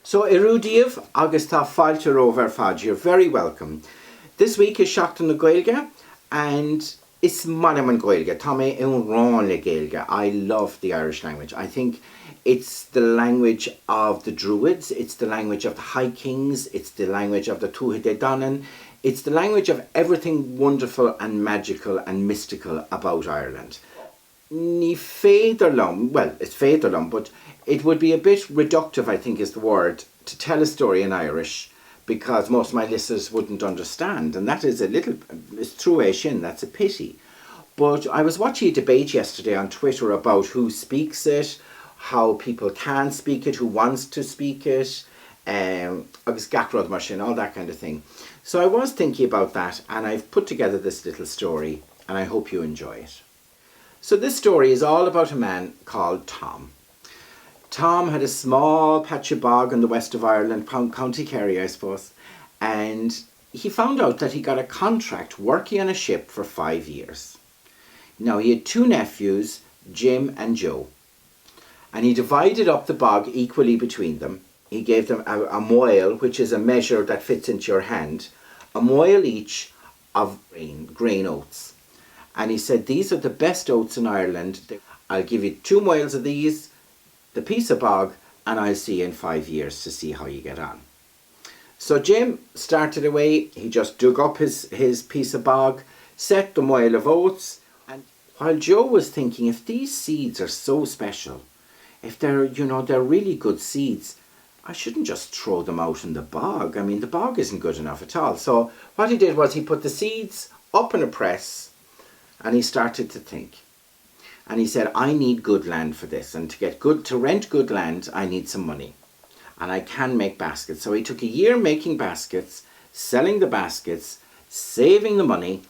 So Erudíomh agus tá fáilte over fad. You're very welcome. This week is Seachtain na Gaeilge, and it's Manaman Gaeilge. Tá mé an rán le Gaeilge. I love the Irish language. I think it's the language of the Druids, it's the language of the High Kings, it's the language of the Tuatha Dé Danann, it's the language of everything wonderful and magical and mystical about Ireland. Ní féidir liom, well, it's féidir liom, but it would be a bit reductive, I think is the word, to tell a story in Irish, because most of my listeners wouldn't understand, and that is it's true sin, that's a pity. But I was watching a debate yesterday on Twitter about who speaks it, how people can speak it, who wants to speak it, agus gacrod mar sin, all that kind of thing. So I was thinking about that, and I've put together this little story, and I hope you enjoy it. So this story is all about a man called Tom. Tom had a small patch of bog in the west of Ireland, County Kerry, I suppose, and he found out that he got a contract working on a ship for 5 years. Now, he had 2 nephews, Jim and Joe, and he divided up the bog equally between them. He gave them a moil, which is a measure that fits into your hand, a moil each of grain oats. And he said, these are the best oats in Ireland. I'll give you 2 moils of these, the piece of bog, and I'll see you in 5 years to see how you get on. So Jim started away. He just dug up his piece of bog, set the moil of oats, and while Joe was thinking, if these seeds are so special, if they're really good seeds, I shouldn't just throw them out in the bog. I mean, the bog isn't good enough at all. So what he did was he put the seeds up in a press, and he started to think. And he said, I need good land for this, and to rent good land, I need some money. And I can make baskets. So he took a year making baskets, selling the baskets, saving the money,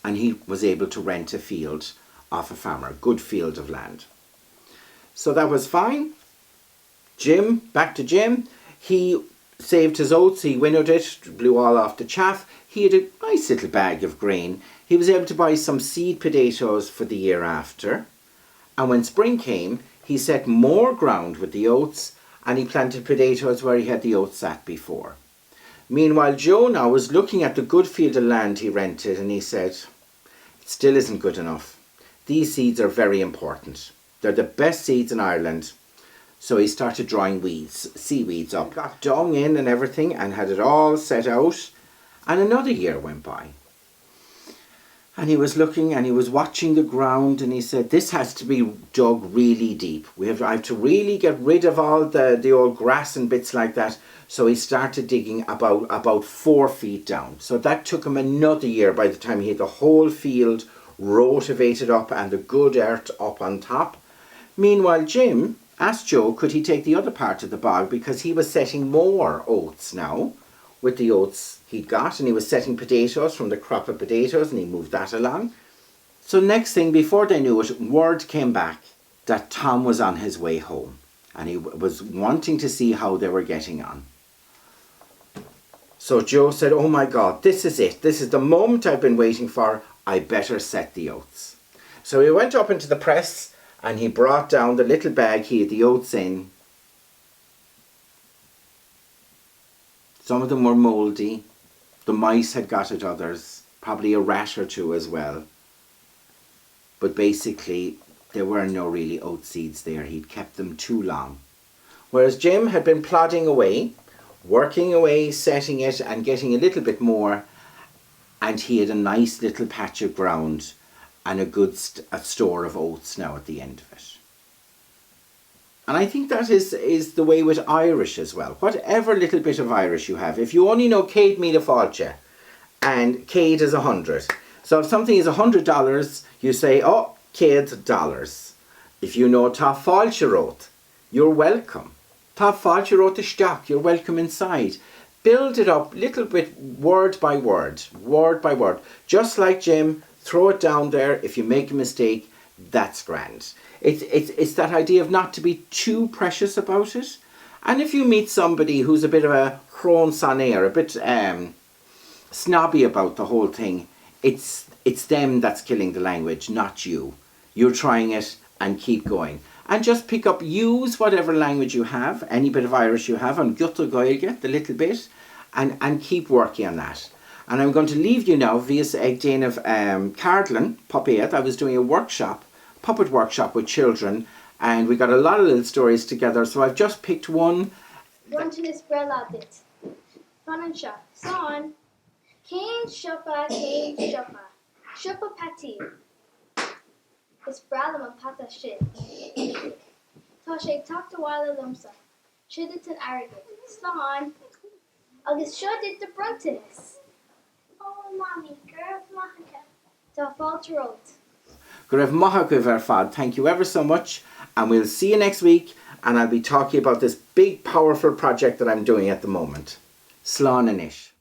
and he was able to rent a field off a farmer, a good field of land. So that was fine. Back to Jim, he saved his oats, he winnowed it, blew all off the chaff. He had a nice little bag of grain. He was able to buy some seed potatoes for the year after. And when spring came, he set more ground with the oats, and he planted potatoes where he had the oats sat before. Meanwhile, Joe now was looking at the good field of land he rented, and he said, it still isn't good enough. These seeds are very important. They're the best seeds in Ireland. So he started drawing seaweeds up, got dung in and everything, and had it all set out. And another year went by. And he was looking and he was watching the ground, and he said, this has to be dug really deep. I have to really get rid of all the old grass and bits like that. So he started digging about 4 feet down. So that took him another year by the time he had the whole field rotivated up and the good earth up on top. Meanwhile, Jim asked Joe, could he take the other part of the bog, because he was setting more oats now with the oats he'd got, and he was setting potatoes from the crop of potatoes, and he moved that along. So next thing, before they knew it, word came back that Tom was on his way home, and he was wanting to see how they were getting on. So Joe said, oh my God, this is it. This is the moment I've been waiting for. I better set the oats. So he went up into the press, and he brought down the little bag he had the oats in. Some of them were mouldy. The mice had got at others, probably a rat or 2 as well. But basically, there were no really oat seeds there. He'd kept them too long. Whereas Jim had been plodding away, working away, setting it and getting a little bit more. And he had a nice little patch of ground and a good store of oats now at the end of it. And I think that is the way with Irish as well. Whatever little bit of Irish you have, if you only know Céad Míle Fáilte, and Céad is 100. So if something is $100, you say, oh, Céad dollars. If you know Tá Fáilte Rót, you're welcome. Tá Fáilte Rót Isteach, you're welcome inside. Build it up little bit, word by word. Just like Jim, throw it down there. If you make a mistake, that's grand. It's that idea of not to be too precious about it. And if you meet somebody who's a bit of a chron sanéir, a bit snobby about the whole thing, it's them that's killing the language, not you. You're trying it and keep going. and just pick up, use whatever language you have, any bit of Irish you have, on Guttal Gaeilge, the little bit, and keep working on that. And I'm going to leave you now via ag déanamh Cardlin, Puppet. I was doing a workshop, puppet workshop with children, and we got a lot of little stories together, so I've just picked one. One to this brella bit. Fun and shop. Son. Cain shoppa, Shoppa patty. This brallam and pata shit. Tá sé tucked a while lumsa. Shouldn't an arrogant. Slán. Agus seo did the bruntiness. Oh, mommy, girl, mahaka. Tá falter old. Go raibh maith go bhar fad. Thank you ever so much, and we'll see you next week, and I'll be talking about this big, powerful project that I'm doing at the moment. Slán anish.